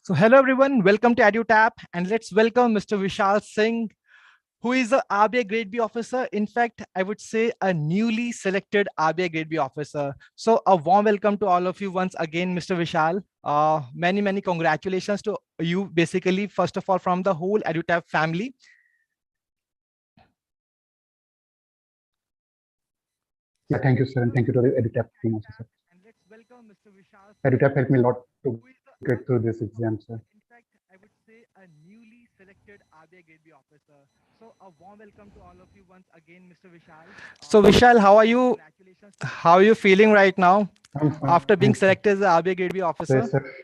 So hello everyone, welcome to EduTap, and let's welcome Mr. Vishal Singh, who is a RBI Grade B officer. In fact, I would say a newly selected RBI Grade B officer. So a warm welcome to all of you once again, Mr. Vishal. Many congratulations to you, basically, first of all, from the whole EduTap family. Yeah, thank you, sir, and thank you to the EduTap team also, sir. And let's welcome Mr. Vishal Singh, EduTap helped me a lot to who is the get through RBI this Grade B exam, officer. sir. In fact, I would say a newly selected RBI Grade B officer. So a warm welcome to all of you once again, Mr. Vishal. So Vishal, how are you? How are you feeling right now I'm fine, after sir. being selected as a RBI Grade B So, yes, officer? sir,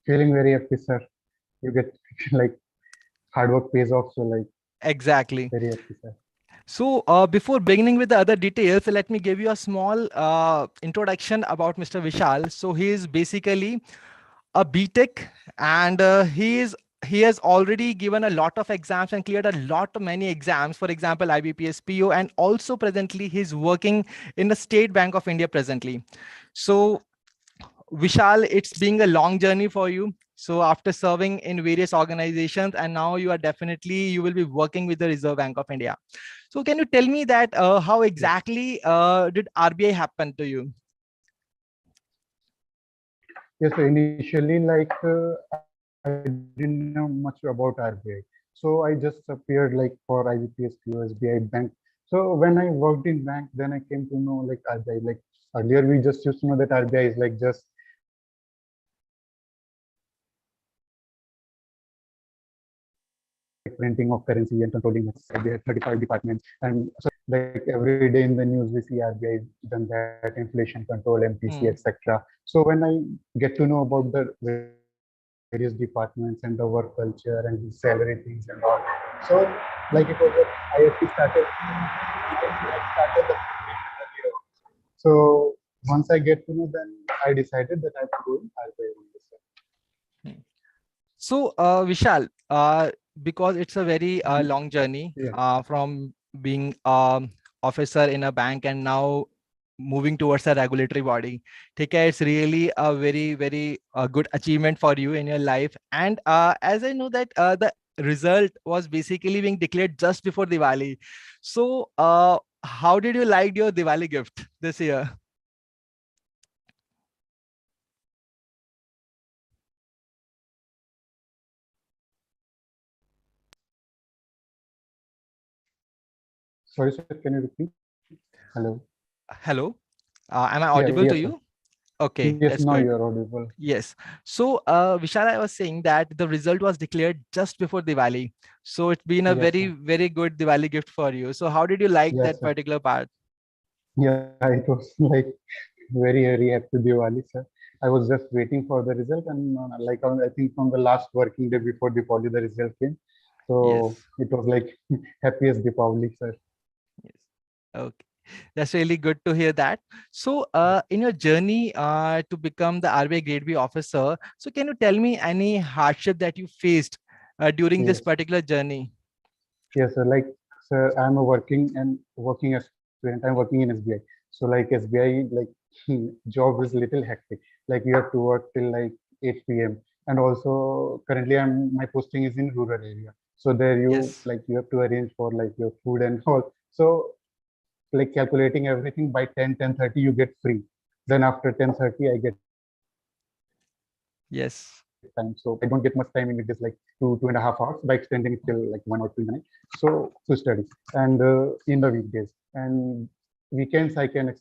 feeling very happy, sir. You get like hard work pays off, so like Exactly. very happy, sir. So before beginning with the other details, let me give you a small introduction about Mr. Vishal. So he is basically a BTech, and he has already given a lot of exams and cleared a lot of many exams. For example, IBPS PO, and also presently he's working in the State Bank of India presently. So Vishal, it's being a long journey for you. So after serving in various organizations, and now you will be working with the Reserve Bank of India. So can you tell me that how Yes, exactly did RBI happen to you? yes. So initially, I didn't know much about RBI, so I just appeared like for IBPS, POSBI bank. So when I worked in bank, then I came to know like RBI. Like earlier, we just used to know that RBI is like just like printing of currency and controlling it. They had 35 departments, and so like every day in the news we see RBI done that, inflation control, MPC, Hmm. etc. So when I get to know about the various departments and the work culture and the salary things and all, so like it was like ISP started, ISP had started the preparation earlier. So once I get to know, then I decided that I have to go in RBI only, sir. So Vishal, because it's a very And long journey yeah, from being officer in a bank and now moving towards a regulatory body. Okay, it's really a very good achievement for you in your life. And as I know that the result was basically being declared just before Diwali. So how did you like your Diwali gift this year? sorry, sir, can you repeat? Hello. Hello, am I Yeah, audible yes, to sir. you? Okay, Yes, that's now good. you're audible. Yes. So, Vishal, I was saying that the result was declared just before Diwali. So it's been a Yes, sir. very good Diwali gift for you. So how did you like Yes, that sir. particular part? Yeah, it was like very happy Diwali, sir. I was just waiting for the result, and I think from the last working day before Diwali, the result came. So Yes. it was like happiest Diwali, sir. Yes. Okay. That's really good to hear that. So, in your journey to become the RBI Grade B officer, so can you tell me any hardship that you faced during this Yes, particular journey? yes, sir. Like, sir, I'm a working aspirant. I'm working in SBI. So like SBI, like job is little hectic. Like you have to work till like 8 p.m. And also currently my posting is in rural area. So there Yes. you have to arrange for like your food and all. So like calculating everything by 10:30 you get free. Then after 10:30 I get time. So I don't get much time in it. It's like 2.5 hours by extending it till like 1 or 2 minutes. So to study and in the weekdays and weekends I can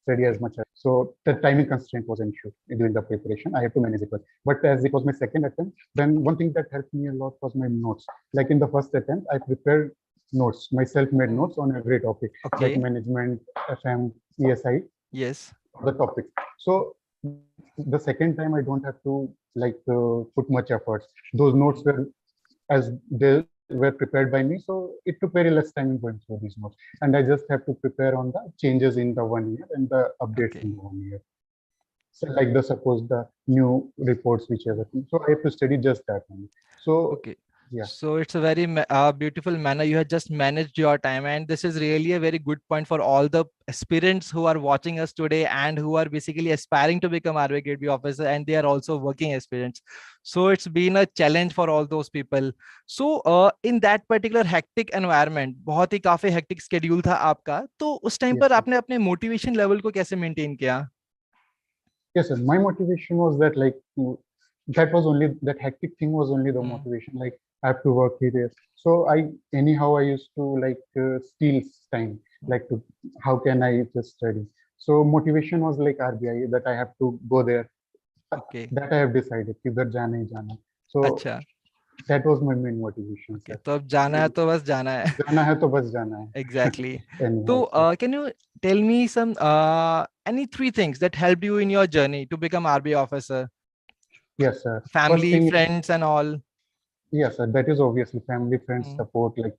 study as much as. So the timing constraint was an issue during the preparation. I have to manage it well. But as it was my second attempt, then one thing that helped me a lot was my notes. Like in the first attempt, I prepared notes, my self-made notes on every Mm. topic, like Okay. management, FM, ESI, Yes. the topics. So the second time I don't have to put much efforts. Those notes were as they were prepared by me, so it took very less time in going through these notes. And I just have to prepare on the changes in the 1 year and the updates in the Okay. 1 year. So like the suppose the new reports whichever thing. So I have to study just that only. So Okay. Yeah. So it's a very beautiful manner. You have just managed your time, and this is really a very good point for all the aspirants who are watching us today and who are basically aspiring to become RBI Grade B officer, and they are also working aspirants. So it's been a challenge for all those people. So in that particular hectic environment, बहुत ही काफी hectic schedule था आपका, तो उस time Yes, पर sir. आपने अपने motivation level को कैसे maintain किया? Yes, sir. My motivation was that like that was only that hectic thing was only the Hmm. motivation. Like I have to work here. So I anyhow I used to like steal time. Like to how can I just study? So motivation was like RBI that I have to go there. Okay. That I have decided किधर जाना ही जाना. So अच्छा. that was my main motivation, Okay. sir. तो अब जाना है तो बस जाना है. जाना है तो बस जाना है. Exactly. Anyhow, So, sir. can you tell me some any three things that helped you in your journey to become RBI officer? Yes, sir. First Family, thing is friends, and all. yes, sir. That is obviously family, friends Mm, support. Like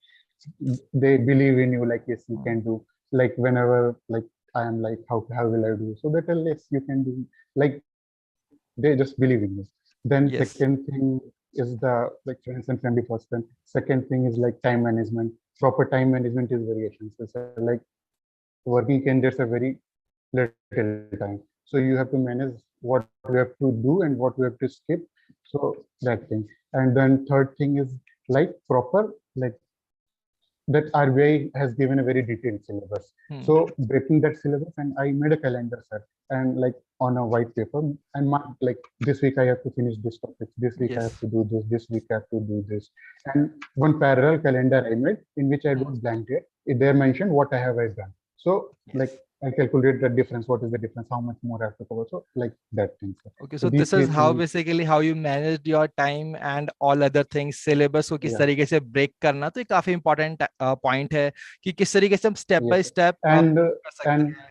they believe in you. Like yes, you mm. can do. Like whenever like I am like how will I do? So they tell yes, you can do. Like they just believe in you. Then second Yes. thing is the like friends and family first. Then second thing is like time management. Proper time management is very essential. So like working candidates are very little time. So you have to manage what you have to do and what you have to skip. So that thing. And then third thing is like proper like that RBI has given a very detailed syllabus. Hmm. So breaking that syllabus, and I made a calendar, sir, and like on a white paper, and mark like this week I have to finish this topic, this week I have Yes. to do this week I have to do this, and one parallel calendar I made in which I Hmm. wrote blank date. There mentioned what I done. So like Yes. I calculate the difference. What is the difference? How much more I have to cover? So like that thing, sir. Okay, So so these this is three how things. basically how you managed your time and all other things. Syllabus को किस Yeah. तरीके से break करना, तो ये काफी important point है कि किस तरीके से हम step by Yes, sir. step कर सकते And हैं.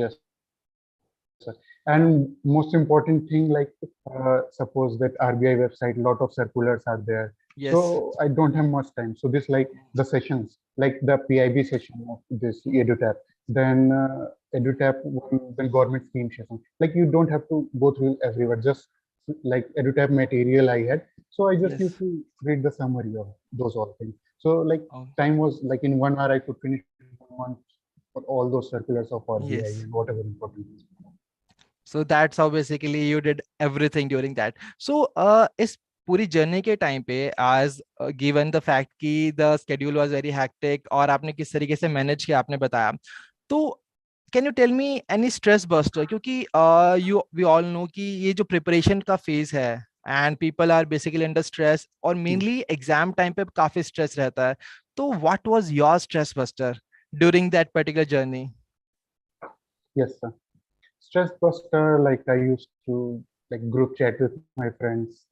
yes, sir. And most important thing, like suppose that RBI website, lot of circulars are there. So I Yes. don't have much time. So this like the sessions, like the PIB session of this EduTap, then EduTap, then government scheme session. Like you don't have to go through everywhere. Just like EduTap material I had. So I just Yes. used to read the summary of those all things. So like Oh, time was like in 1 hour I could finish 1 month for all those circulars of RBI and yes. whatever important. So that's how basically you did everything during that. So इस पूरी journey के time पे as given the fact कि the schedule was very hectic और आपने किस तरीके से मैनेज किया आपने बताया, तो can you tell me any stress buster, क्योंकि यू वी ऑल नो कि ये जो प्रिपरेशन का फेज है and people are basically under stress और मेनली एग्जाम टाइम पे काफी स्ट्रेस रहता है, तो what was your stress buster during that particular journey? Yes, sir. Stress buster, like I used to like group chat with my friends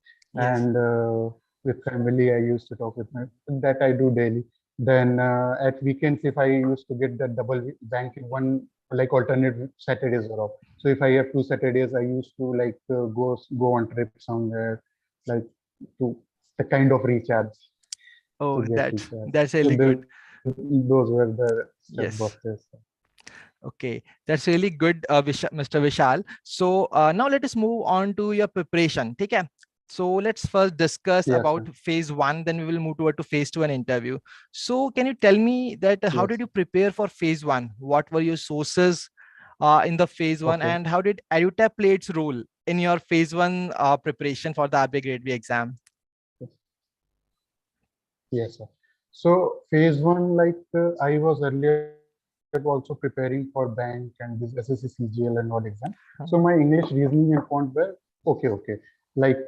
and Yes. with family. I used to talk with my that I do daily. Then at weekends, if I used to get the double bank in one like alternate Saturdays are off. So if I have 2 Saturdays, I used to like go on trip somewhere, like to the kind of recharge to Oh, get recharge. that's So really good. those were the stress Yes. busters. Okay, that's really good, Mr. Vishal. So now let us move on to your preparation. Okay. So let's first discuss Yes, sir. about phase one, then we will move toward to phase two and interview. So can you tell me that how Yes. did you prepare for phase one? What were your sources in the phase one, Okay. and how did EduTap play its role in your phase one preparation for the RBI Grade B exam? Yes, sir. So phase one, like I was earlier also preparing for bank and this SSC CGL and all exam. So my Hmm. English, reasoning and quant were okay. Like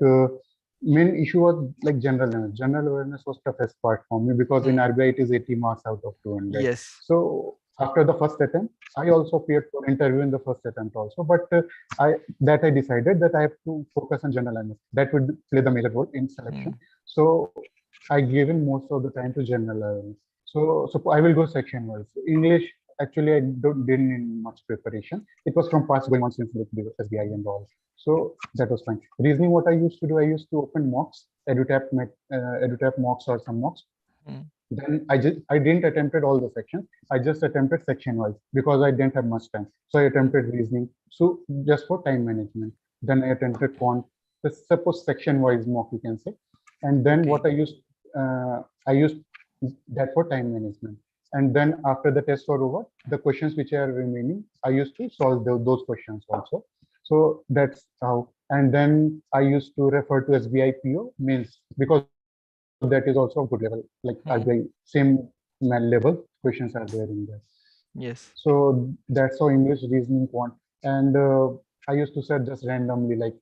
main issue was like general awareness. General awareness was toughest part for me because in Hmm. RBI it is 80 marks out of 200. Yes. So after the first attempt, I also appeared for interview in the first attempt also, but I decided that I have to focus on general awareness. That would play the major role in Hmm. selection. So I given most of the time to general awareness. So I will go section wise. English, actually, I didn't need much preparation. It was from past going on since like the SBI and all. So that was fine. Reasoning, what I used to do, I used to open mocks, EduTap mocks or some mocks. Hmm. Then I didn't attempted all the sections. I just attempted section wise because I didn't have much time. So I attempted reasoning. So just for time management. Then I attempted quant. suppose section wise mock, you can say. And then what I used that for time management. And then after the tests are over, the questions which are remaining, I used to solve those questions also. So that's how. And then I used to refer to SBI PO means, because that is also a good level, like RBI same level questions are there in there. Yes. So that's how English, reasoning, quant. And I used to set just randomly like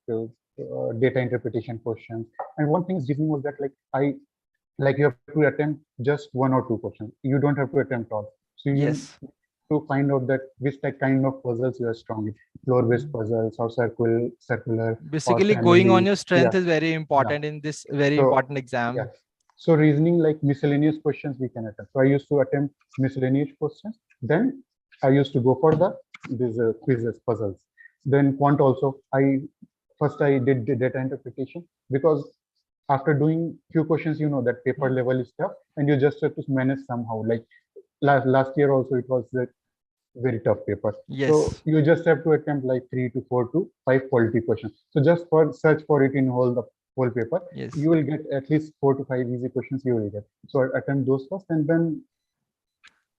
data interpretation questions. And one thing is reasoning was that like you have to attempt just one or two questions. You don't have to attempt all. So you Yes. to find out that which type kind of puzzles you are strong in, floor-based puzzles or circular or Basically, going on family. your Yeah, strength is very yeah. important in this very So important exam. yes. So reasoning, like miscellaneous questions we can attempt. So I used to attempt miscellaneous questions. Then I used to go for these quizzes, puzzles. Then quant also. First I did the data interpretation, because after doing few questions, you know that paper level is tough, and you just have to manage somehow. Like last year also, it was a very tough paper. So Yes. you just have to attempt like 3 to 4 to 5 quality questions. So just for search for it in the whole paper, Yes. you will get at least 4 to 5 easy questions you will get. So attempt those first, and then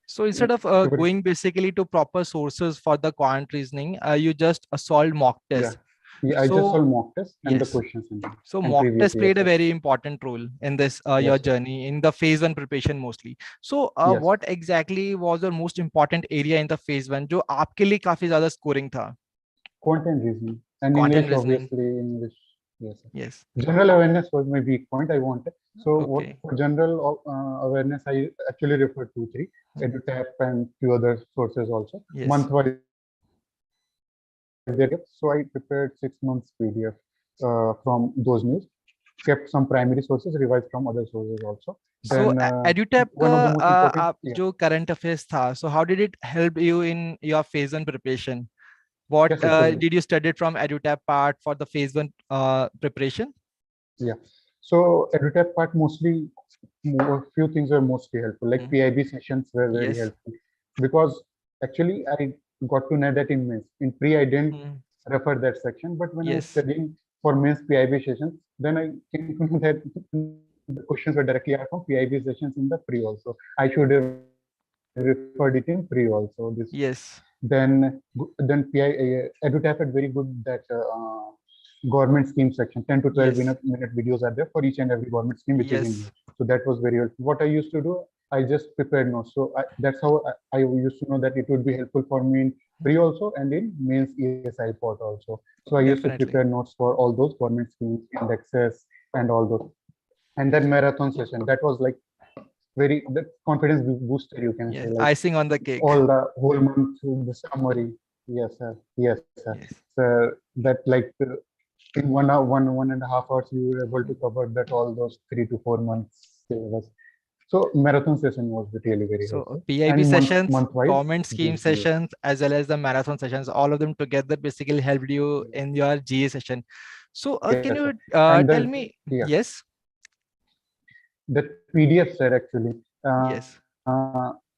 So instead of every, going basically to proper sources for the quant reasoning, you just solve mock yeah, tests. yeah, I just So solve mock tests and the yes. questions in them, So and mock previous test years. played a very important role in this your Yes, journey in the phase one preparation mostly. So yes. what exactly was your most important area in the phase one जो आपके लिए काफी ज़्यादा scoring था? Content reasoning and Content English, reasoning. obviously English. Yes. Yes. General awareness was my weak point. I wanted. So what Okay. for general awareness, I actually referred to three: EduTap and few other sources also. Yes. Month-wise there is PDF. So I prepared 6 months PDF from those news. Kept some primary sources, revised from other sources also. Then So EduTap one of the most important, आप yeah, जो current affairs था, so how did it help you in your phase one preparation? What yes, actually, did you study from EduTap part for the phase one preparation? yeah. So EduTap part mostly, few things were mostly helpful. Like Mm. PIB sessions were very Yes. helpful, because actually I got to know that in mains. In pre, I didn't Mm. refer that section, but when I was Yes. studying for mains PIB sessions, then I came to know that the questions were directly asked from PIB sessions in the pre also. I should have referred it in pre also. This Yes. then PI EduTap had very good that government scheme section. 10 to 12 Yes. minute videos are there for each and every government scheme which is in Yes. here. So that was very helpful. What I used to do, I just prepared notes. So that's how I used to know that it would be helpful for me in pre also and in mains ESI part also. So I used to prepare Definitely. notes for all those government schemes, indexes, and all those. And then marathon session, that was like very the confidence booster, you can say, Yes. like Icing on the cake. all the whole month, the summary. Yes, sir. Yes, sir. Yes. So that like in 1 hour, 1.5 hours, you were able to cover that all those 3 to 4 months syllabus. So marathon session was really very So helpful. PIB And sessions, month wise, government scheme GA. sessions, as well as the marathon sessions, all of them together basically helped you in your GA session. So Yes, can sir. you And tell then me? yeah, Yes. that PDF, sir, actually. Yes.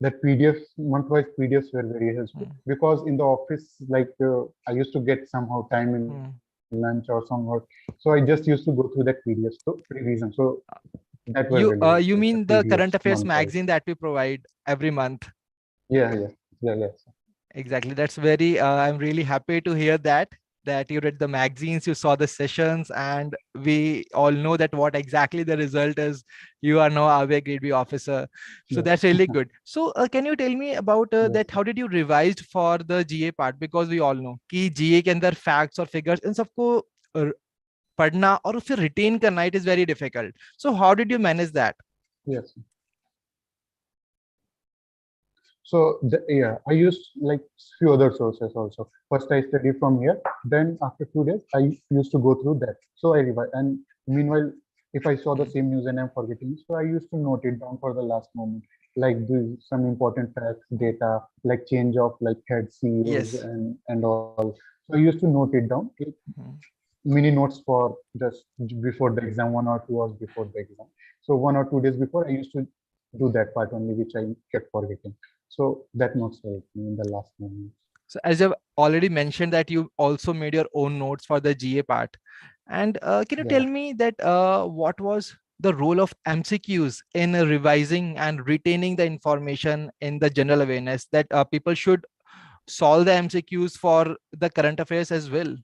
That PDFs, month-wise PDFs were very helpful, because in the office, like I used to get somehow time in lunch or Hmm. somewhat, so I just used to go through that PDFs to pre-reason. So that were really helpful, the You PDFs mean the month-wise. current affairs magazine that we provide every month? Yeah. Exactly. That's very, I'm really happy to hear that you read the magazines, you saw the sessions, and we all know that what exactly the result is. You are now RBI Grade B officer. So Yes. that's really good. So can you tell me about Yes. that? How did you revised for the GA part? Because we all know कि GA के अंदर facts और figures इन सबको पढ़ना और फिर retain करना, it is very difficult. So how did you manage that? Yes. So yeah, I used like few other sources also. First, I study from here. Then after 2 days, I used to go through that. So I revise. And meanwhile, if I saw the Hmm. same news and I'm forgetting, so I used to note it down for the last moment, like do some important facts, data, like change of like head CEOs Yes. and all. So I used to note it down. Hmm. Mini notes for just before the exam, 1 or 2 hours before the exam. So 1 or 2 days before, I used to do that part only, which I kept forgetting. So that notes helped me in the last moment. So as I've already mentioned that you also made your own notes for the GA part. And can you Yeah. tell me that what was the role of MCQs in revising and retaining the information in the general awareness that people should solve the MCQs for the current affairs as well?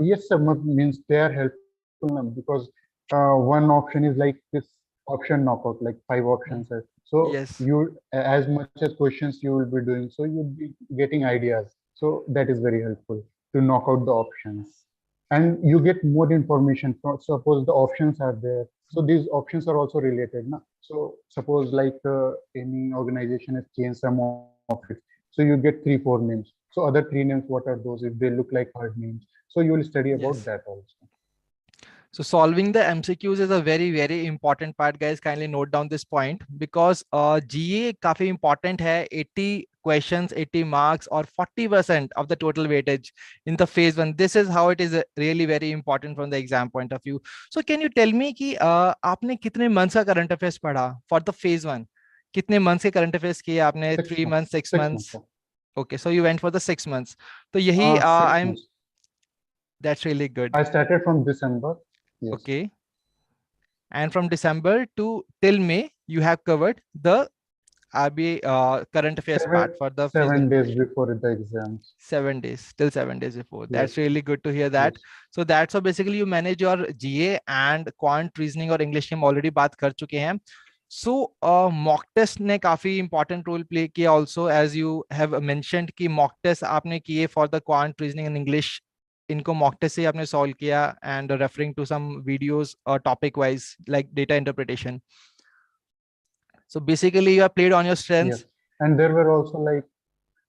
Yes, sir. Means they are helpful now, because one option is like this option knockout, like 5 options. Mm. So Yes, you, as much as questions you will be doing, so you'll be getting ideas. So that is very helpful to knock out the options, and you get more information. Suppose the options are there, so these options are also related. Na? So suppose like any organization has changed some of it, so you get 3, 4 names. So other 3 names, what are those? If they look like hard names, so you will study about yes. that also. So solving the MCQs is a very, very important part, guys. Kindly note down this point because GA काफी important है. 80 questions, 80 marks, or 40% of the total weightage in the phase one. This is how it is really very important from the exam point of view. So can you tell me कि आपने कितने months का current affairs पढ़ा for the phase one? कितने months के current affairs किए आपने? 3 months, 6 months, 6 months? 6 months. Okay, so you went for the 6 months. So यही 6 I'm months. that's really good. I started from December. Yes. Okay. And from December to till May, you have covered the RBI current affairs part Seven for the phase one 7 days preparation. before the exams. 7 days, till 7 days before. Yes. That's really good to hear that. Yes. So that's how basically you manage your GA and quant reasoning और English की हम already बात कर चुके हैं. So mock test ने काफी important role play किया also, as you have mentioned कि mock test आपने किए for the quant reasoning and English. इनको mock test से आपने solve किया and referring to some videos topic wise like data interpretation. So basically you have played on your Yes. strengths. And there were also like,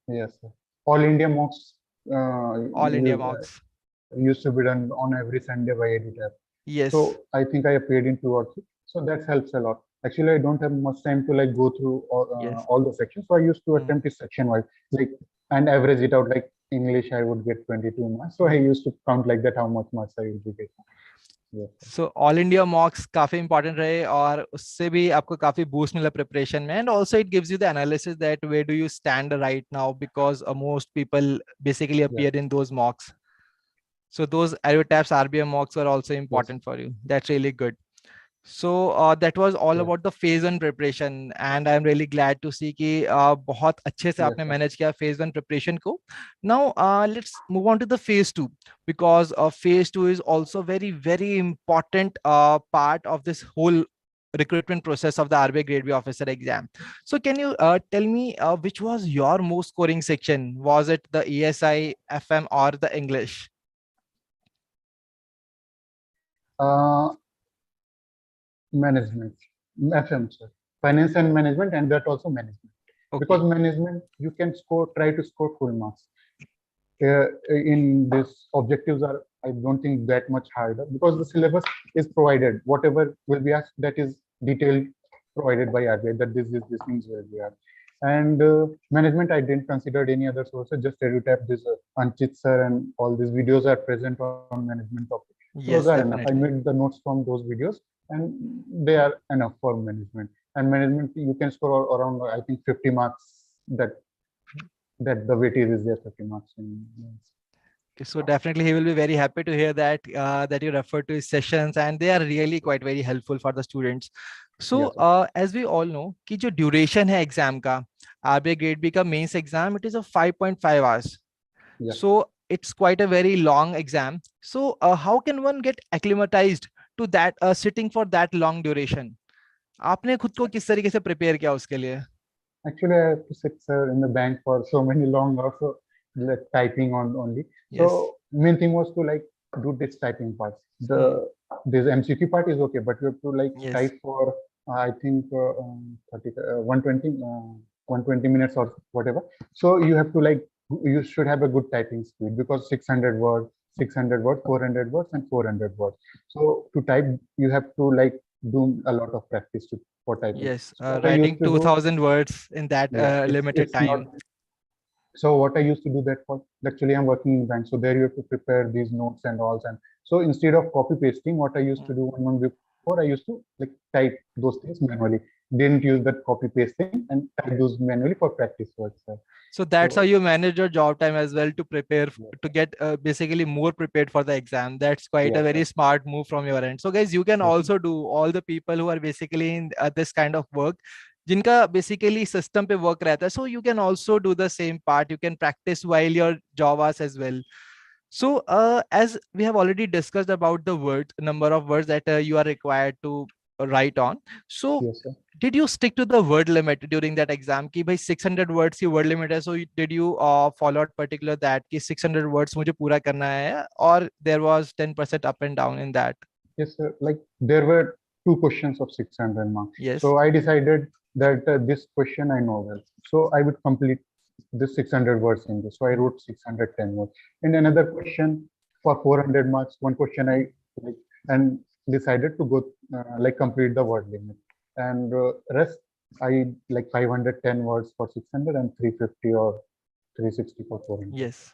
yes, sir. All India mocks All India mocks. used to be done on every Sunday by EduTap. Yes. So I think I appeared in 2 or 3. So that helps a lot. Actually, I don't have much time to like go through Yes. all the sections. So I used to Mm. attempt it section wise, like, and average it out. Like English, I would get 22 marks. So I used to count like that how much marks I will be getting. Yes, sir. So all India mocks काफी important रहे और उससे भी आपको काफी boost मिला preparation में, and also it gives you the analysis that where do you stand right now, because most people basically Yes, appear in those mocks. So those EduTap's RBI mocks were also yes, important for you. That's really good. So that was all yes, about the phase one preparation, and I'm really glad to see कि बहुत अच्छे से yes, आपने sir. manage किया phase one preparation को. Now let's move on to the phase two, because phase two is also very, very important part of this whole recruitment process of the RBI Grade B officer exam. So can you tell me which was your most scoring section? Was it the ESI, FM, or the English? Uh, Management, FM, sir. Finance and management, and that also management. Because Okay. management, you can try to score full marks. In this objectives are, I don't think, that much harder, because the syllabus is provided. Whatever will be asked, that is detailed, provided by RBI, that this means where we are. And management, I didn't consider any other sources, just EduTap. This Anchit sir and all these videos are present on management topic. Those are Yes, enough. I definitely. made the notes from those videos, and they are enough for management. And management, you can score around, I think, 50 marks. That the weightage is there, 50 marks. So definitely he will be very happy to hear that that you refer to his sessions, and they are really quite very helpful for the students. So Yes, sir. as we all know कि जो duration है exam का, RBI Grade B का mains exam, it is of 5.5 hours. Yeah. So it's quite a very long exam. So how can one get acclimatized to that sitting for that long duration? आपने खुद को किस तरीके से prepare किया उसके लिए? Actually, I have to sit, sir, in the bank for so many long hours, so like typing on only. Yes. So main thing was to like do this typing part. Hmm. This MCQ part is okay, but you have to like Yes. type for I think 30, 120 120 minutes or whatever. So you have to like, you should have a good typing speed, because 600 words, 400 words, and 400 words. So to type, you have to like do a lot of practice for typing. Yes. So what I Writing used to do, 2000 words in that yeah, limited it's not. time. So what I used to do that for, actually I'm working in bank, so there you have to prepare these notes and all. And so instead of copy pasting, what I used to do 1 month before, I used to like type those things manually. didn't use that copy paste thing and type those manually for practice work, sir. So that's how So you manage your job time as well to prepare yes, to get basically more prepared for the exam. That's quite a yes, very sir. smart move from your end. So guys, you can Yes, sir. also do all the people who are basically in this kind of work, जिनका basically system पे work रहता है. So you can also do the same part. You can practice while your job hours as well. So as we have already discussed about the words, number of words that you are required to write on. So Yes, sir. did you stick to the word limit during that exam कि भाई 600 words की word limit है, so did you follow out particular that कि 600 words मुझे पूरा करना है, or there was 10% up and down in that? Yes, sir. Like there were two questions of 600 marks. Yes. So I decided that this question I know well. So I would complete this 600 words in this. So I wrote 610 words. And another question for 400 marks, one question I like and decided to go like complete the word limit. And rest I like 510 words for 600 and 350 or 360 for 400. Yes.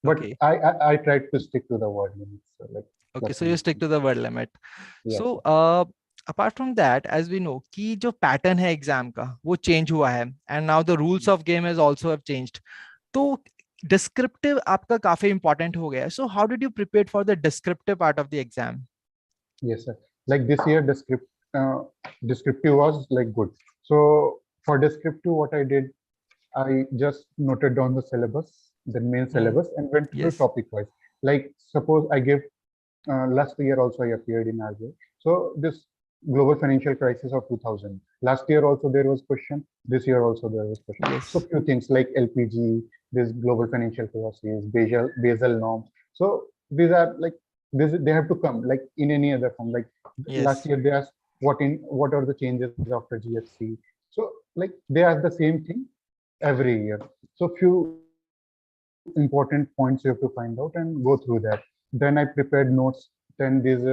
But Okay. I tried to stick to the word limit. So like Okay, plus so you minus. stick to the word limit. Yes, So sir. apart from that, as we know कि जो pattern है exam का वो change हुआ है, and now the rules of game has also have changed. तो descriptive आपका काफी important हो गया है. So how did you prepare for the descriptive part of the exam? Yes, sir. Like this year, descriptive was like good. So for descriptive, what I did, I just noted down the syllabus, the main Hmm. syllabus, and went through Yes. topic wise. Like suppose I gave last year also I appeared in RBI. So this global financial crisis of 2000. Last year also there was question. This year also there was question. So Yes. few things like LPG, this global financial crisis, Basel norms. So these are like this they have to come like in any other form. Like last Yes. year they asked what are the changes after GFC. So like they ask the same thing every year. So few important points you have to find out and go through that. Then I prepared notes. Then these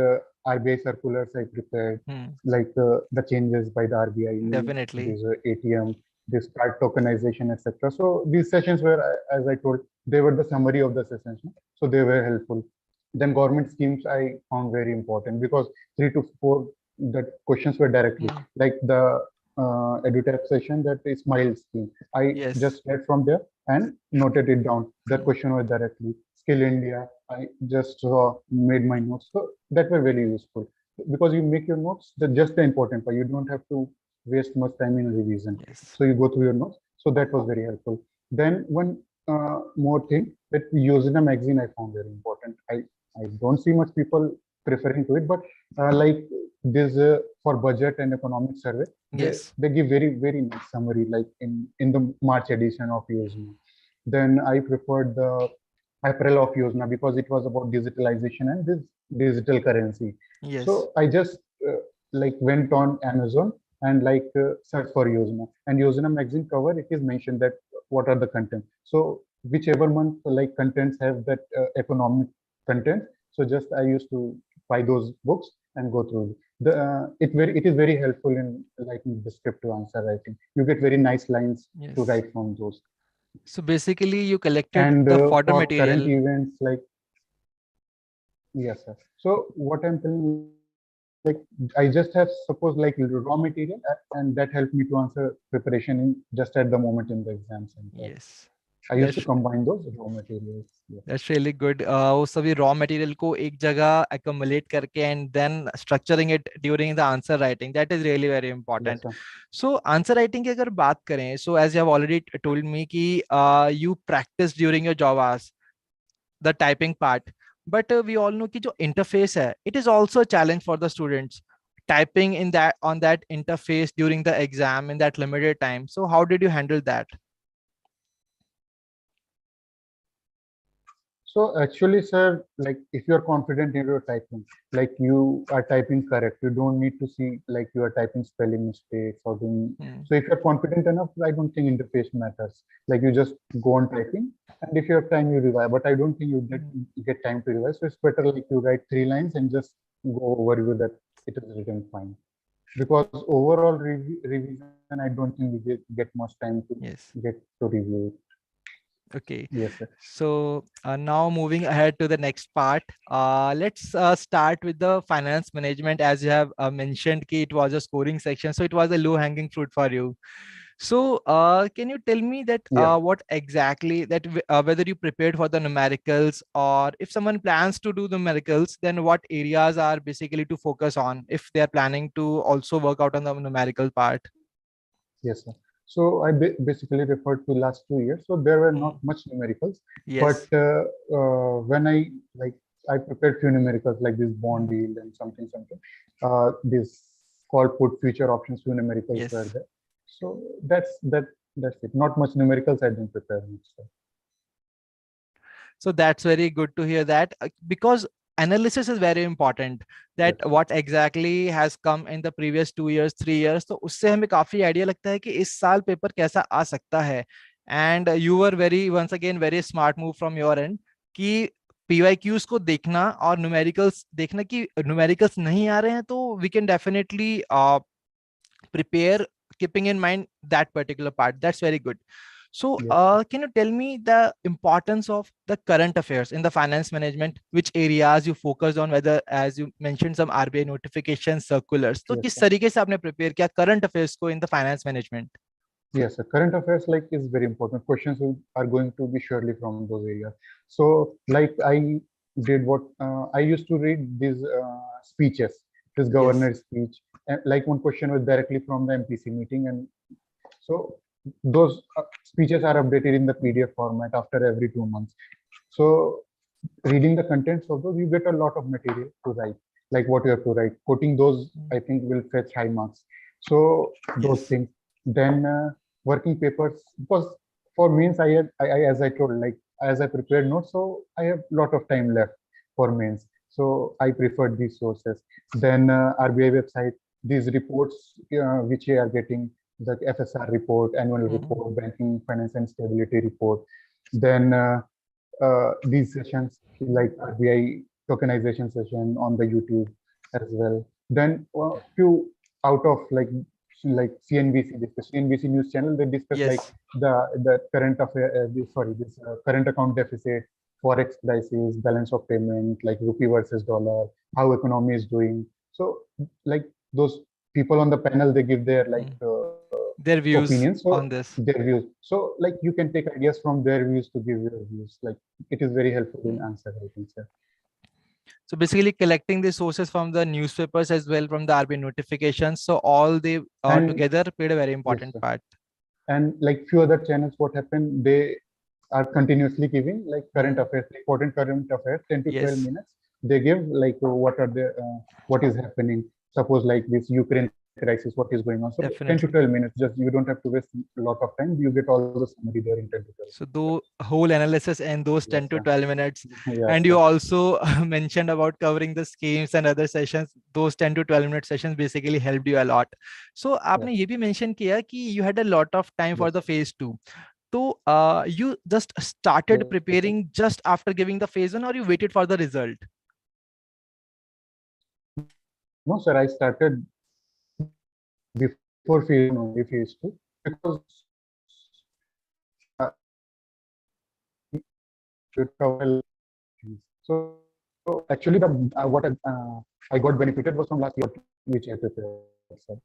RBI circulars I prepared, Hmm. like the changes by the RBI in these Definitely. ATM, this card tokenization, etc. So these sessions were, as I told, they were the summary of the sessions. No? So they were helpful. Then government schemes I found very important because 3 to 4 the questions were directly Hmm. like the EduTap session that is smile scheme. I Yes. just read from there and noted it down. The Hmm. question was directly Skill India. I just made my notes. So that were very useful because you make your notes just the important part. You don't have to waste much time in revision. Yes. So you go through your notes. So that was very helpful. Then one more thing that Yojana magazine I found very important. I don't see much people preferring to it, but like this for budget and economic survey, Yes. they give very nice summary like in the March edition of Yojana. Then I preferred the April of Yojana because it was about digitalization and this digital currency. Yes. So I just like went on Amazon and like search for Yojana, and Yojana magazine cover it is mentioned that what are the content. So whichever month like contents have that economic content. So just I used to buy those books and go through the it is very helpful in like descriptive answer writing. You get very nice lines to Yes. write from those. So basically you collected And the fodder for current material. events, like yes, sir. So what I'm telling like I just have suppose like raw material and that helped me to answer preparation in just at the moment in the exam center. Yes. I used to That's combine those raw materials. Yes, sir. That's really good. वो सभी raw material को एक जगह accumulate करके and then structuring it during the answer writing. That is really very Yes, important. sir. So answer writing की अगर बात करें, so as you have already told me कि you practice during your job hours the typing part, but we all know कि जो interface है, it is also a challenge for the students. Typing in that on that interface during the exam in that limited time. So how did you handle that? So actually, sir, like if you are confident in your typing, like you are typing correct, you don't need to see like you are typing spelling mistakes or doing. Hmm. So if you're confident enough, I don't think interface matters. Like you just go on typing, and if you have time, you revise. But I don't think you get time to revise. So it's better like you write 3 lines and just go over with that. It is written fine. Because overall revision, I don't think we get much time to Yes. get to review it. Okay. Yes, sir. So now moving ahead to the next part, let's start with the finance management. As you have mentioned, ki it was a scoring section, so it was a low hanging fruit for you. So can you tell me that Yeah. what exactly that whether you prepared for the numericals, or if someone plans to do the numericals, then what areas are basically to focus on if they are planning to also work out on the numerical part? Yes, sir. So I basically referred to last 2 years. So there were not Mhm. much numericals, but Yes. when I like I prepared few numericals like this bond Mhm. yield and something. This call put future options, few numericals were Yes. there. So that's it. Not much numericals I didn't prepare much. So, So that's very good to hear that, because analysis is very important, that yes, what exactly has come in the previous 2 years 3 years, तो उससे हमें काफी idea लगता है कि इस साल paper कैसा आ सकता है. And you were very once again very smart move from your and कि पीवाईक्यूज को देखना और न्यूमेरिकल्स देखना कि न्यूमेरिकल्स नहीं आ रहे हैं तो we can definitely prepare keeping in mind that particular part. That's very good. So yes, can you tell me the importance of the current affairs in the finance management, which areas you focused on, whether as you mentioned some RBI notifications, circulars, तो yes, किस sir. तरीके से आपने prepare किया current affairs को in the finance management? Yes, current affairs like is very important. Questions are going to be surely from those areas. So like I did what I used to read these speeches, this Yes. governor speech, and like one question was directly from the MPC meeting, and so those speeches are updated in the PDF format after every 2 months. So reading the contents of those, you get a lot of material to write, like what you have to write. Quoting those, I think, will fetch high marks. So those Yes. things. Then working papers, because for mains, as I told, like as I prepared notes, so I have a lot of time left for mains. So I preferred these sources. Then RBI website, these reports which you are getting, the FSR report, annual Mhm. report, banking, finance and stability report. Then these sessions like RBI tokenization session on the YouTube as well. Then few out of like CNBC, the CNBC news channel, they discuss like Yes. the current affair, this current account deficit, forex crisis, balance of payment, like rupee versus dollar, how economy is doing. So like those people on the panel, they give their like Mm. Their opinions. views So on this. their views. So like you can take ideas from their views to give your views. Like it is very helpful in Mm. answer, I think, sir. So basically collecting the sources from the newspapers as well from the RBI notifications. So all they And together played a very yes, important sir. part. And like few other channels, what happened, they are continuously giving like current Mhm. affairs, important current affairs, 10 to 12 Yes, minutes. They give like what are the what is happening. Suppose like this Ukraine crisis, what is going on. So 10 to 12 definitely. minutes, just you don't have to waste a lot of time. You get all the summary there in 10 to 12 So minutes. the whole analysis in those Yes, 10 to sir. 12 minutes. Yes, And sir. you also mentioned about covering the schemes and other sessions. Those 10 to 12-minute sessions basically helped you a lot. So Yes, आपने ये भी mention किया कि you had a lot of time for yes, the sir. phase 2. So you just started Yes, sir. preparing just after giving the phase 1, or you waited for the result? No, sir, I started before phase 1 only, phase 2, because should cover a lot of things. So actually, the what I got benefited was from last year which I prepared. Sir.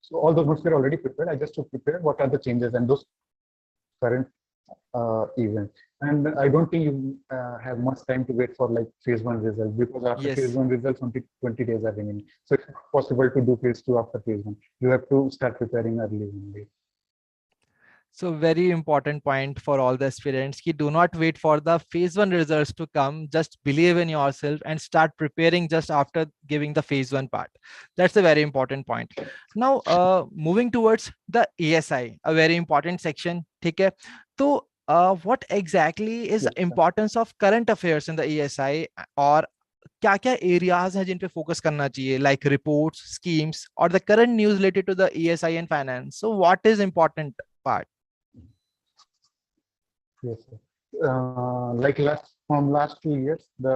So all those notes were already prepared. I just to prepare what are the changes and those current events. And I don't think you have much time to wait for like phase 1 results, because after phase Yes. 1 results only 20 days are remaining. So it's not possible to do phase 2 after phase 1. You have to start preparing early only. So very important point for all the aspirants ki do not wait for the phase 1 results to come. Just believe in yourself and start preparing just after giving the phase 1 part. That's a very important point. Now, moving towards the ASI, a very important section. ठीक है? तो what exactly is the Yes, sir. importance of current affairs in the ASI, और क्या क्या areas हैं जिन पे focus करना चाहिए, like reports, schemes, or the current news related to the ESI and finance? So what is important part? Yes, sir. Like last 2 years, the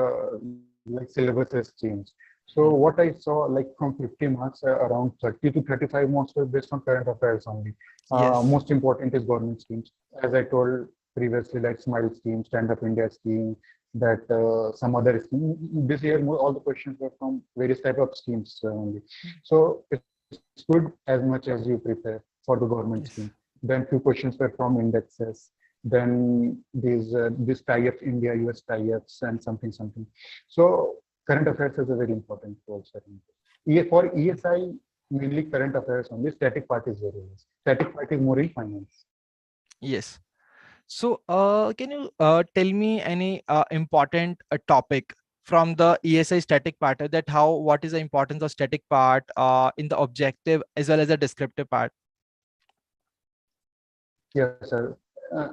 like syllabus has changed. So what I saw, like from 50 marks, around 30 to 35 marks were based on current affairs only. Yes. Most important is government schemes. As I told previously, like Smile Scheme, Stand Up India Scheme, that some other scheme. This year, all the questions were from various type of schemes only. So it's good as much as you prepare for the government scheme. Yes. Then few questions were from indexes. Then these this tie-ups, India US tie-ups, and something. So current affairs is a very important role, sir. For ESI, mainly current affairs only. Static part is very less. Static part is more in finance. Yes. So, can you tell me any important topic from the ESI static part, that what is the importance of static part in the objective as well as the descriptive part? Yes, sir.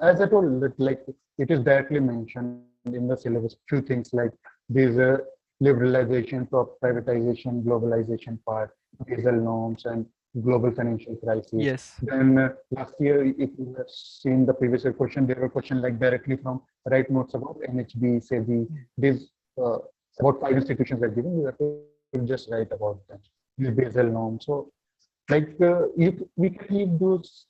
As I told, like it is directly mentioned in the syllabus. Few things like these liberalization, privatization, globalization part, diesel norms, and global financial crisis. Yes. Then last year, if you have seen the previous year question, there were questions like directly from write notes about NHB, SEBI. These about five institutions are given. You have to just write about them. These basal norms. So like we can leave those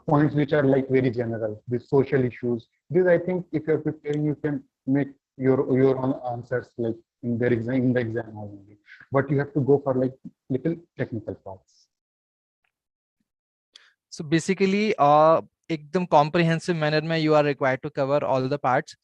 points which are like very general, these social issues. This I think if you're preparing, you can make your own answers like in the exam only. But you have to go for like little technical parts. So basically, एकदम comprehensive manner में you are required to cover all the parts.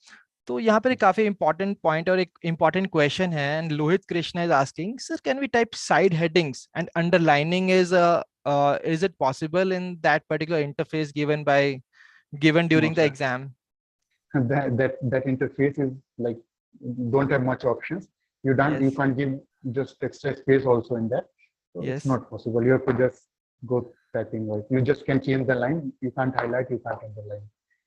तो यहाँ पर एक काफी important point और एक important question है, and Lohit Krishna is asking, sir, can we type side headings and underlining is it possible in that particular interface given No, during the sir. exam? That interface is like don't have much options. You Yes. can't give just extra space also in that. So it's Yes. not possible. You have to just go typing right. You just can change the line. You can't highlight. You can't underline.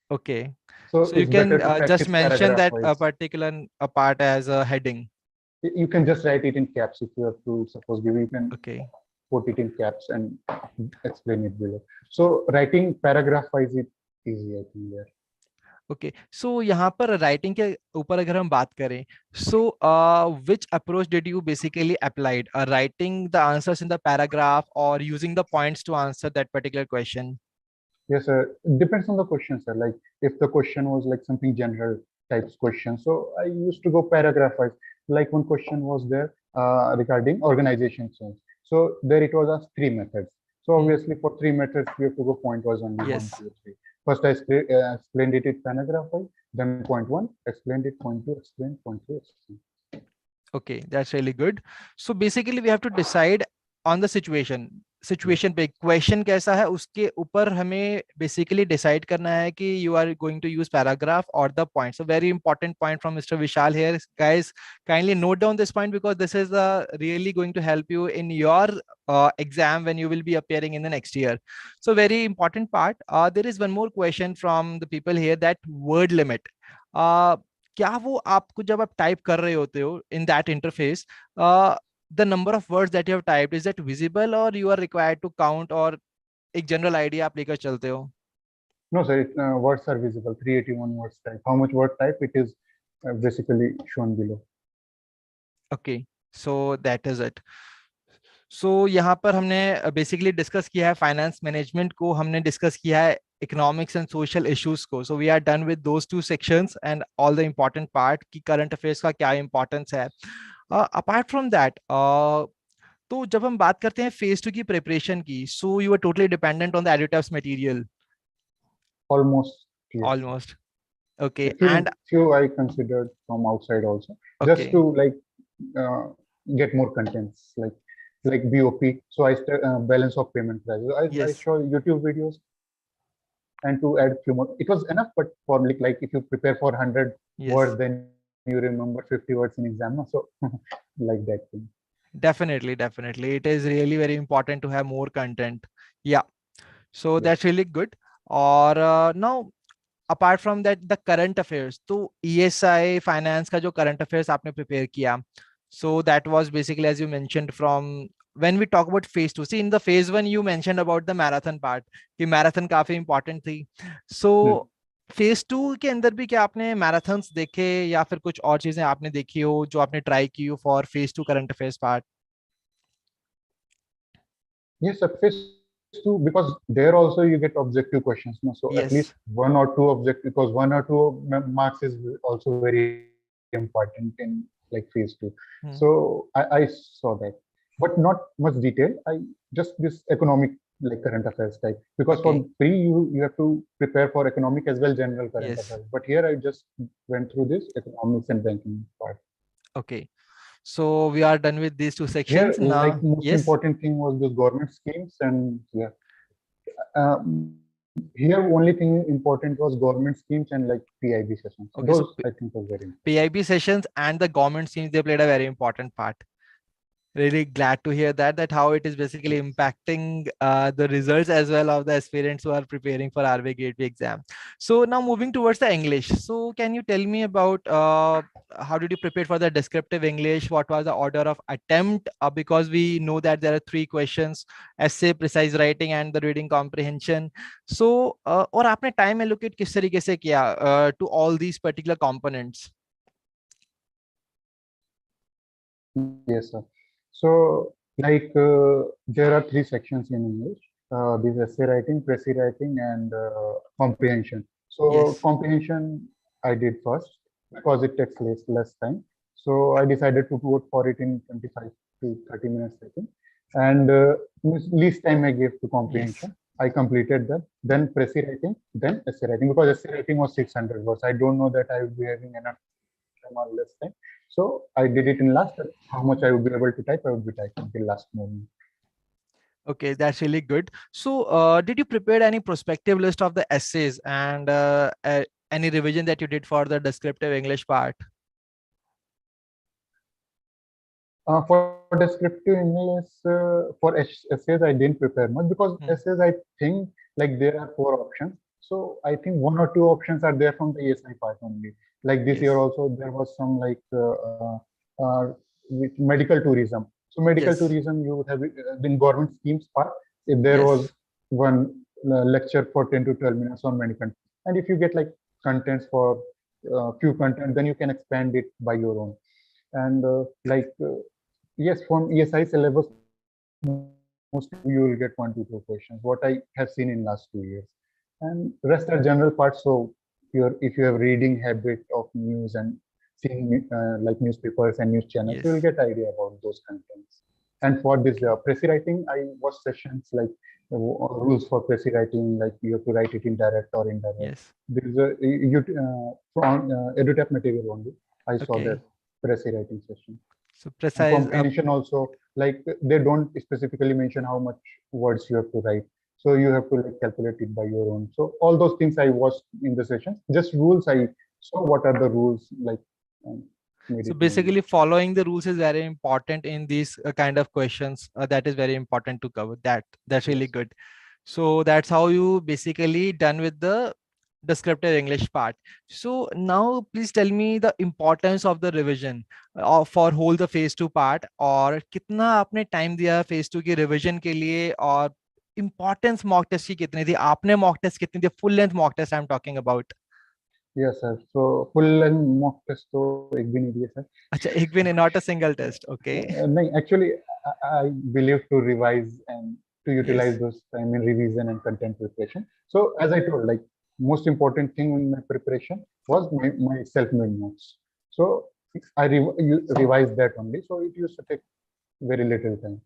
Okay. So So you it's better can to just practice mention paragraph that a wise. particular part as a heading. You can just write it in caps if you have to suppose give. You can Okay. put it in caps and explain it below. So writing paragraph wise is easy, I think there. Okay so यहाँ पर writing के ऊपर अगर हम बात करें so which approach did you basically applied writing the answers in the paragraph और using the points to answer that particular question Yes, sir. Depends on the question, sir. Like if the question was like something general types question, so I used to go paragraph wise. Like one question was there regarding organization change. So there it was as three methods. So obviously for three methods we have to go point wise only one, yes two, three. First I explained it in paragraph wise. Then point one, explained it. Point two, explained. Point three, explained. okay that's really good so basically we have to decide on the situation पे question कैसा है उसके ऊपर हमें basically decide करना है कि you are going to use paragraph और the point so very important point from mister Vishal here guys kindly note down this point because this is really going to help you in your exam when you will be appearing in the next year so very important part there is one more question from the people here that word limit क्या वो आपको जब आप type कर रहे होते हो in that interface the number of words that you have typed is that visible or you are required to count or एक जनरल आइडिया आप लेकर चलते हो No, sir. Words are visible. 381 words type. How much word type it is basically shown below. Okay so that is it so यहाँ पर हमने basically discuss किया है फाइनेंस मैनेजमेंट को हमने डिस्कस किया है इकोनॉमिक्स एंड सोशल इश्यूज को so we are done with those two sections and all the important part की करंट अफेयर्स का क्या इंपॉर्टेंस है अपार्ट फ्रॉम दैट तो जब हम बात करते हैं फेज टू की प्रिपरेशन की so you are totally dependent on the additives material Almost, yes. Almost okay A and few I considered from outside also, just okay to like uh, get more contents like BOP. So balance of payment prices. I yes show YouTube videos and to add few more. It was enough, but for like if you prepare for 100 yes words, then you remember 50 words in exam. No? So like that thing. definitely it is really very important to have more content yeah so Yes. that's really good और now apart from that the current affairs तो ESI finance का जो current affairs आपने prepare किया so that was basically as you mentioned from when we talk about phase 2 see in the phase 1 you mentioned about the marathon part कि marathon काफी important थी so phase 2 के अंदर भी क्या आपने मैराथन्स देखे या फिर कुछ और चीजें आपने देखी हो जो आपने ट्राई की हो for phase 2 current affairs part Yes, sir. Phase to, because there also you get objective questions, no? So at least Yes. one or two objective, because one or two marks is also very important in like phase two. So I saw that, but not much detail. I just this economic like current affairs type, because for Okay. pre you have to prepare for economic as well general current Yes. affairs. But here I just went through this economics and banking part. Okay. So we are done with these two Here, sections like now. most Yes. important thing was the government schemes, and yeah, here only thing important was government schemes and like PIB sessions. Those Okay. I So think was very important. PIB sessions and the government schemes, they played a very important part. Really glad to hear that how it is basically Yes. impacting the results as well of the aspirants who are preparing for RBI Grade B exam. So now moving towards the English. So can you tell me about how did you prepare for the descriptive English? What was the order of attempt? Because we know that there are three questions: essay, precise writing, and the reading comprehension. So और आपने time allocate किस तरीके से किया to all these particular components? Yes, sir. So, like, there are three sections in English. This essay writing, precis writing, and comprehension. So, Yes. comprehension I did first because it takes less time. So, I decided to go for it in 25 to 30 minutes, I think. And least time I gave to Yes. comprehension. I completed that. Then precis writing, then essay writing, because essay writing was 600 words. I don't know that I would be having enough time or less time. So I did it in last. How much I would be able to type, I would be typing till last moment. Okay, that's really good. So, did you prepare any prospective list of the essays and any revision that you did for the descriptive English part? For descriptive English, for essays, I didn't prepare much because Hmm. essays, I think like there are four options. So I think one or two options are there from the ESI part only. Like this year Yes. also, there was some like with medical tourism. So medical Yes. tourism, you would have in government schemes part. If there was Yes. one lecture for 10 to 12 minutes on medical, and if you get like contents for few content, then you can expand it by your own. And yes, from ESI syllabus, mostly you will get 1 to 2 questions, what I have seen in last 2 years. And rest are general parts. So if you have reading habit of news and seeing like newspapers and news channels, you will Yes. get idea about those contents. And for this Okay. precis writing, I watch sessions like rules for precis writing, like you have to write it in direct or indirect. Yes. There is a you from EduTap material only. I saw that Okay. precis writing session. So And precise. comprehension also, like they don't specifically mention how much words you have to write. So you have to like calculate it by your own. So all those things I watched in the session. Just rules I saw what are the rules like um, made So it known. basically, following the rules is very important in these kind of questions. That is very important to cover. That's really Yes. good. So that's how you basically done with the descriptive English part. So now please tell me the importance of the revision for whole the phase 2 part, और कितना आपने time दिया phase 2 की revision के लिए, और importance mock test की कितनी थी, आपने mock test कितनी थी, full length mock test I'm talking about. Yes, sir. So full and mock test तो एक भी नहीं दिए सर. अच्छा, एक भी नहीं, not a single test. Okay. नहीं, actually I believe to revise and to utilize Yes. those time in revision and content preparation. So as I told, like most important thing in my preparation was my self-made notes. So I revised that only. So it used to take very little time.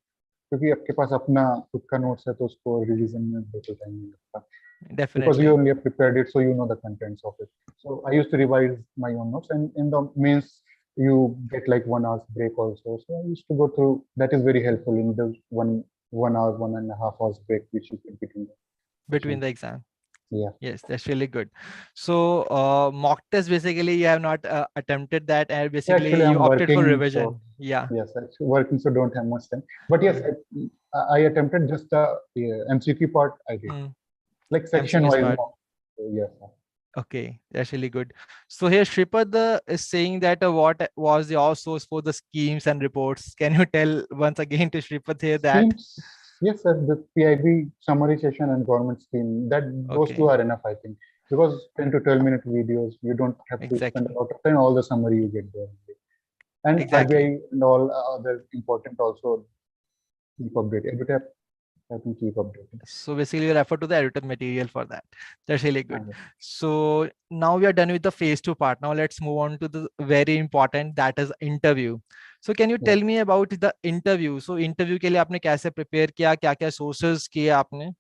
क्योंकि आपके पास अपना खुद का notes है तो उसको revision में बिल्कुल टाइम नहीं लगता. Because you Definitely. only have prepared it, so you know the contents of it. So I used to revise my own notes, and in the means you get like 1 hour's break also. So I used to go through. That is very helpful in the 1 hour, 1.5 hours break which you get between the Between sessions. the exam. Yeah. Yes, that's really good. So mock test, basically you have not attempted that, and basically Actually, you I'm opted for working, revision. so Yeah. yes, actually working, so don't have much time. But yes, Hmm. I attempted just the MCQ part. I did Hmm. like section MCQs wise part. mock. So, yes. Okay, that's really good. So here Shripad is saying that what was your source for the schemes and reports? Can you tell once again to Shripad here that? Schemes, yes, sir. The PIB summary session and government scheme, that those two Okay, are enough, I think, because 10 to 12 minute videos, you don't have to spend a exactly, lot of time. All the summary you get there, and exactly. RBI and all other important also keep update. EduTap I can keep updating. So basically you refer to the edited material for that. That's really good. So now we are done with the phase 2 part. Now let's move on to the very important, that is interview. So can you tell me about the interview? So interview के लिए आपने कैसे prepare किया, क्या-क्या sources किए आपने?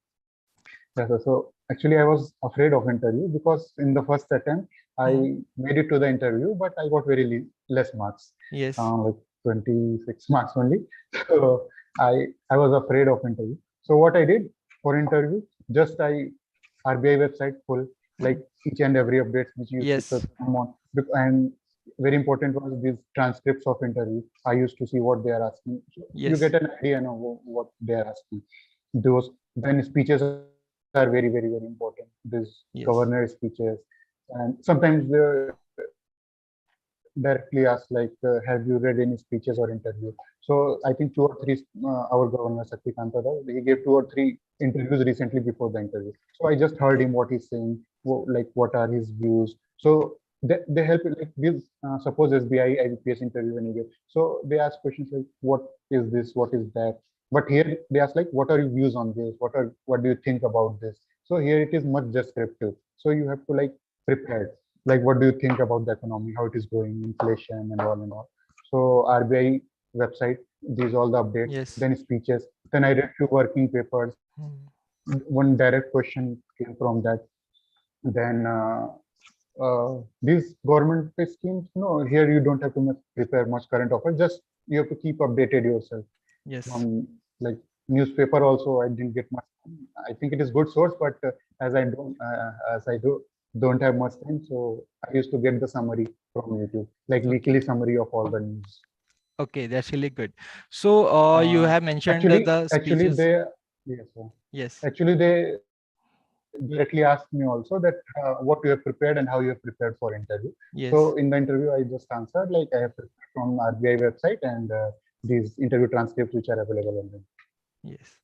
Yes, so actually I was afraid of interview because in the first attempt I made it to the interview, but I got very less marks. Yes. Like 26 marks only. So I was afraid of interview. So what I did for interview, just RBI website full, like each and every update which used to come on. And very important was these transcripts of interview. I used to see what they are asking. So you get an idea of what they are asking. Those then speeches are very important. These governor speeches, and sometimes they directly ask like, have you read any speeches or interview? So I think 2 or 3, our governor Saktikanta, he gave 2 or 3 interviews recently before the interview. So I just heard him what he's saying, like what are his views. So they help, like this. Suppose SBI IBPS interview when you get, so they ask questions like, what is this, what is that? But here they ask like, what are your views on this? What do you think about this? So here it is much descriptive. So you have to like prepare, like what do you think about the economy, how it is going, inflation and all and all. So RBI website, these all the updates, then speeches, then I read 2 working papers. One direct question came from that. Then these government schemes, no, here you don't have to prepare much current affairs, just you have to keep updated yourself. Like newspaper also I didn't get much. I think it is good source, but as I don't have much time, so I used to get the summary from YouTube, like weekly summary of all the news. Okay, that's really good. So you have mentioned the speeches. Actually they directly asked me also that what you have prepared and how you have prepared for interview. So in the interview I just answered like I have prepared from RBI website and these interview transcripts which are available on them. Yes.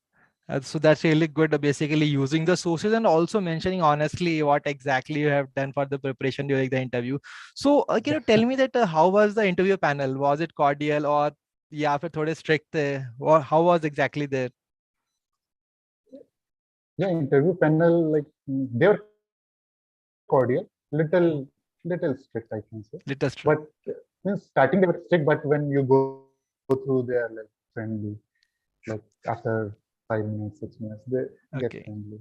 So that's really good, basically using the sources and also mentioning honestly what exactly you have done for the preparation during the interview. So can you tell me that how was the interview panel? Was it cordial or yeah, thode strict? How was exactly there? Yeah, interview panel, like they were cordial, little strict, I can say. Little strict. But starting they were strict, but when you go through, they are like friendly. Like after 5 minutes, 6 minutes, they get friendly.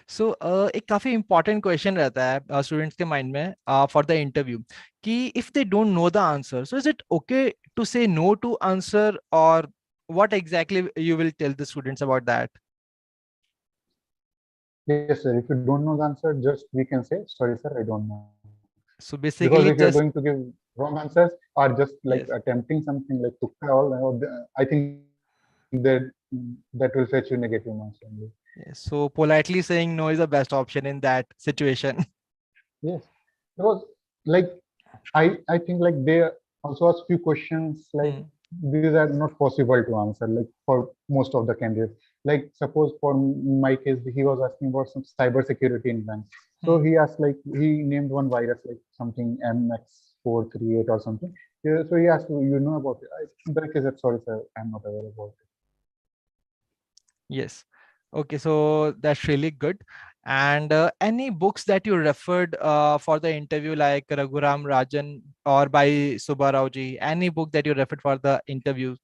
So एक काफी important question रहता है students के mind में for the interview कि if they don't know the answer, so is it okay to say no to answer, or what exactly you will tell the students about that? Yes, sir. If you don't know the answer, just we can say, sorry, sir, I don't know. So basically, because if you're going to give wrong answers or just like attempting something like tukka all, I think that will fetch you negative marks only. So politely saying no is the best option in that situation. Yes, because like I think like they also ask few questions like these are not possible to answer, like for most of the candidates. Like suppose for my case, he was asking about some cyber security in banks. So he asked like he named one virus like something MX438 or something. Yeah, so he asked, you know about it? In that case, sorry sir, I'm not aware about it. Yes. Okay, so that's really good. And any books that you referred for the interview, like Raghuram Rajan or by Subbarao-ji, any book that you referred for the interview?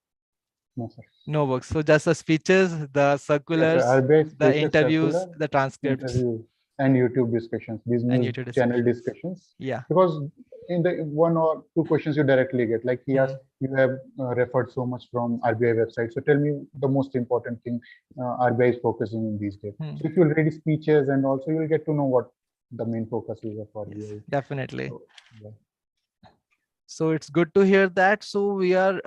No, sir. No books. So just the speeches, the circulars, the interviews, the transcripts. And YouTube discussions, these news channel discussions. Yeah. Because in the 1 or 2 questions you directly get, like he asked, you have referred so much from RBI website. So tell me the most important thing RBI is focusing in these days. So if you read speeches and also you'll get to know what the main focus is of RBI. Yes, definitely. So, yeah. So it's good to hear that. So we are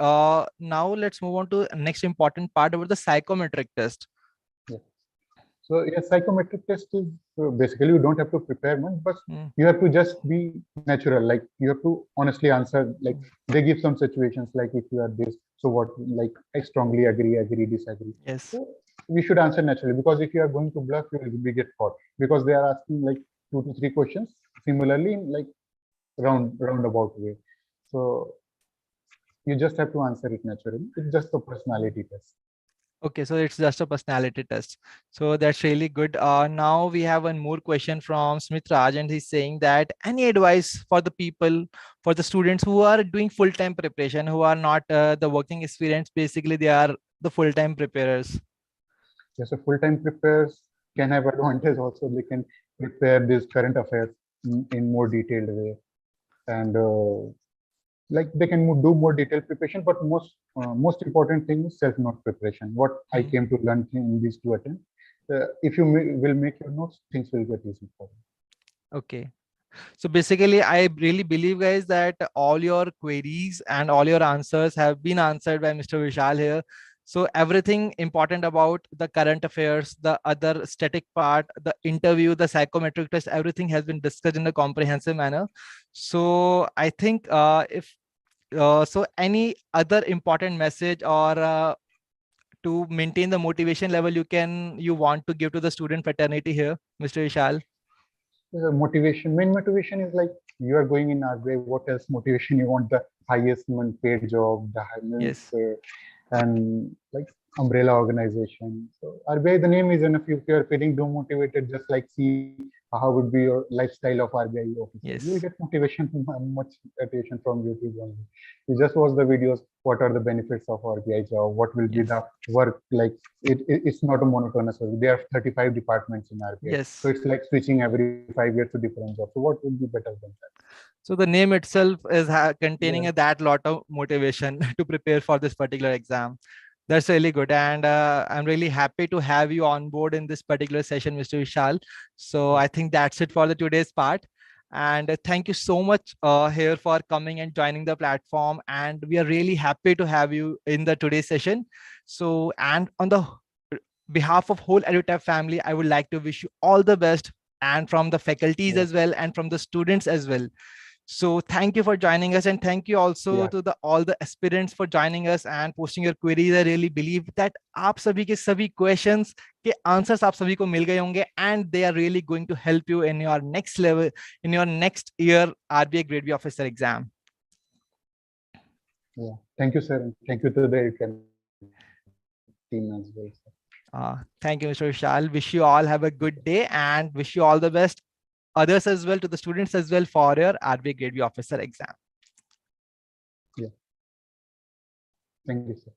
now let's move on to next important part about the psychometric test. Yeah. So yeah, psychometric test is basically you don't have to prepare much, but you have to just be natural. Like you have to honestly answer. Like they give some situations like if you are this, so what? Like I strongly agree, disagree. Yes. So we should answer naturally, because if you are going to bluff, you will be get caught, because they are asking like 2 to 3 questions similarly in like roundabout way. So you just have to answer it naturally. It's just a personality test. Okay, so it's just a personality test. So that's really good. Now we have one more question from Smith Raj, and he's saying that any advice for the people, for the students who are doing full-time preparation, who are not the working experience, basically they are the full-time preparers. Yes, so full-time preparers can have advantage also. They can prepare these current affairs in more detailed way, and like they can do more detailed preparation. But most important thing is self-note preparation. What I came to learn in these two attempts. If you will make your notes, things will get easy for you. Okay. So basically, I really believe, guys, that all your queries and all your answers have been answered by Mr. Vishal here. So everything important about the current affairs, the other static part, the interview, the psychometric test, everything has been discussed in a comprehensive manner. So I think if so, any other important message or to maintain the motivation level you want to give to the student fraternity here, Mr. Vishal? Main motivation is like you are going in RBI. What else motivation you want? The highest paid job, the highest, Yes. and like umbrella organization. So RBI, the name is enough. If you are feeling demotivated, just like see how would be your lifestyle of RBI officer. You will Yes. get motivation, much motivation from YouTube only. You just watch the videos. What are the benefits of RBI job? What will be Yes. the work like? It's not a monotonous work. There are 35 departments in RBI, so Yes. it's like switching every 5 years to different jobs. So what would be better than that? So the name itself is containing Yeah, that lot of motivation to prepare for this particular exam. That's really good. And I'm really happy to have you on board in this particular session, Mr. Vishal. So I think that's it for the today's part. And thank you so much here for coming and joining the platform. And we are really happy to have you in the today's session. So, and on the behalf of whole EduTap family, I would like to wish you all the best, and from the faculties yeah, as well, and from the students as well. So thank you for joining us, and thank you also yeah. to the all the aspirants for joining us and posting your queries. I really believe that आप सभी के सभी questions के answers आप सभी को मिल गए होंगे, and they are really going to help you in your next level, in your next year RBI Grade B officer exam. Yeah. Thank you, sir. And thank you to the team as well, sir. Thank you, Mr. Vishal. Wish you all have a good day, and wish you all the best, others as well, to the students as well, for your RBI Grade B officer exam. Yeah. Thank you, sir.